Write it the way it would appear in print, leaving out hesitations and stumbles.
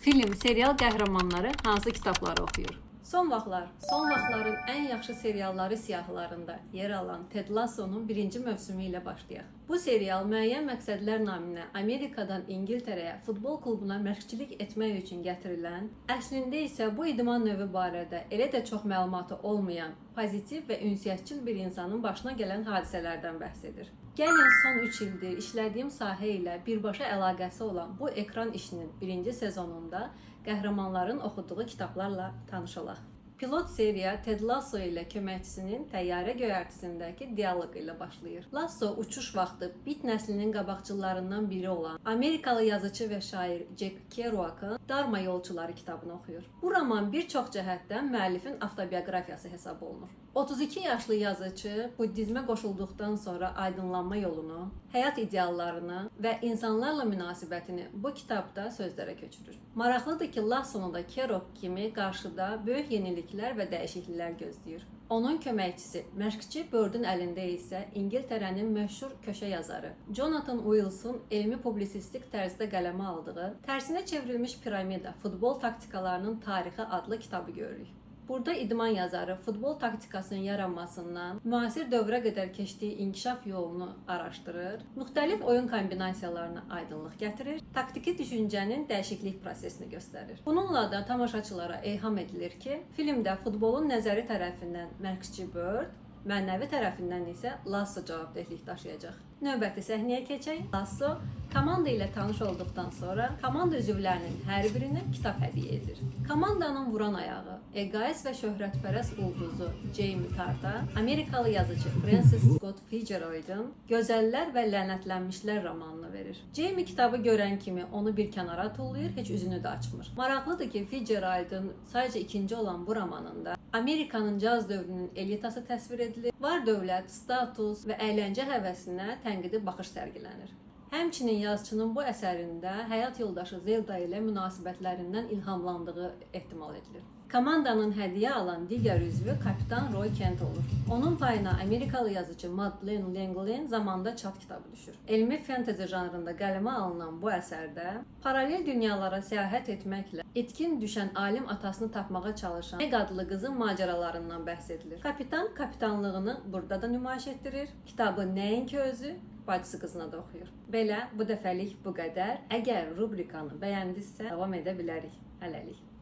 Film, serial qəhrəmanları hansı kitabları oxuyur? Son vaxtların ən yaxşı serialları siyahılarında yer alan Ted Lasso'nun birinci mövsümü ilə başlayaq. Bu serial müəyyən məqsədlər naminə Amerikadan İngiltərəyə futbol klubuna məşqçilik etmək üçün gətirilən, əslində isə bu idman növü barədə elə də çox məlumatı olmayan, pozitiv və ünsiyyətçil bir insanın başına gələn hadisələrdən bəhs edir. Gəlin son 3 ildir işlədiyim sahə ilə birbaşa əlaqəsi olan bu ekran işinin birinci sezonunda qəhrəmanların oxuduğu kitablarla tanışalaq. Pilot seriya Ted Lasso ilə köməkçisinin təyyarə göyərtisindəki dialoqu ilə başlayır. Lasso uçuş vaxtı bit nəslinin qabaqcıllarından biri olan Amerikalı yazıcı və şair Jack Kerouac'ın Dharma Yolçuları kitabını oxuyur. Bu roman bir çox cəhətdən müəllifin avtobiografiyası hesab olunur. 32 yaşlı yazıcı buddizmə qoşulduqdan sonra aydınlanma yolunu, həyat ideallarını və insanlarla münasibətini bu kitabda sözlərə köçürür. Maraqlıdır ki, Lassonu da Kerouac kimi qarşıda böyük yeniliklər və dəyişikliklər gözləyir. Onun köməkçisi, məşqçi Bird'ün əlində isə İngiltərənin məşhur köşə yazarı Jonathan Wills'un elmi publisistik tərzdə qələmə aldığı Tərsinə çevrilmiş piramida futbol taktikalarının tarixi adlı kitabı görürük. Burada idman yazarı futbol taktikasının yaranmasından müasir dövrə qədər keçdiyi inkişaf yolunu araşdırır, müxtəlif oyun kombinasiyalarına aydınlıq gətirir, taktiki düşüncənin dəyişiklik prosesini göstərir. Bununla da tamaşaçılara ilham edilir ki, filmdə futbolun nəzəri tərəfindən məşqçi Bird, mənəvi tərəfindən isə Lasso cavabdehlik daşıyacaq. Növbəti səhnəyə keçək. Lasso komanda ilə tanış olduqdan sonra komanda üzvlərinin hər birinə kitab hədiyyə edir. Komandanın vuran ayağı, egoist və şöhrətpərəst ulduzu Jamie Tarta, Amerikalı yazıcı Francis Scott Fitzgerald'ın Gözəllər və Lənətlənmişlər romanını verir. Jamie kitabı görən kimi onu bir kənara tullayır, heç üzünü də açmır. Maraqlıdır ki, Fitzgerald'ın sadəcə ikinci olan bu romanında Amerikanın caz dövrünün elitası təsvir edilir, var dövlət, status və əyləncə həvəsinə tənqidi baxış sərgilənir. Həmçinin yazıçının bu əsərində həyat yoldaşı Zelda ilə münasibətlərindən ilhamlandığı ehtimal edilir. Komandanın hədiyyə alan digər üzvü kapitan Roy Kent olur. Onun payına Amerikalı yazıcı Madeleine L'Engle'in Zamanda Çat kitabı düşür. Elmi fantezi janrında qələmə alınan bu əsərdə paralel dünyalara səyahət etməklə etkin düşən alim atasını tapmağa çalışan Meg adlı qızın macəralarından bəhs edilir. Kapitan kapitanlığını burada da nümayiş etdirir. Kitabı nəinki özü, bacısı qızına da oxuyur. Belə, bu dəfəlik bu qədər. Əgər rubrikanı bəyəndinizsə, davam edə bilərik. Hələlik.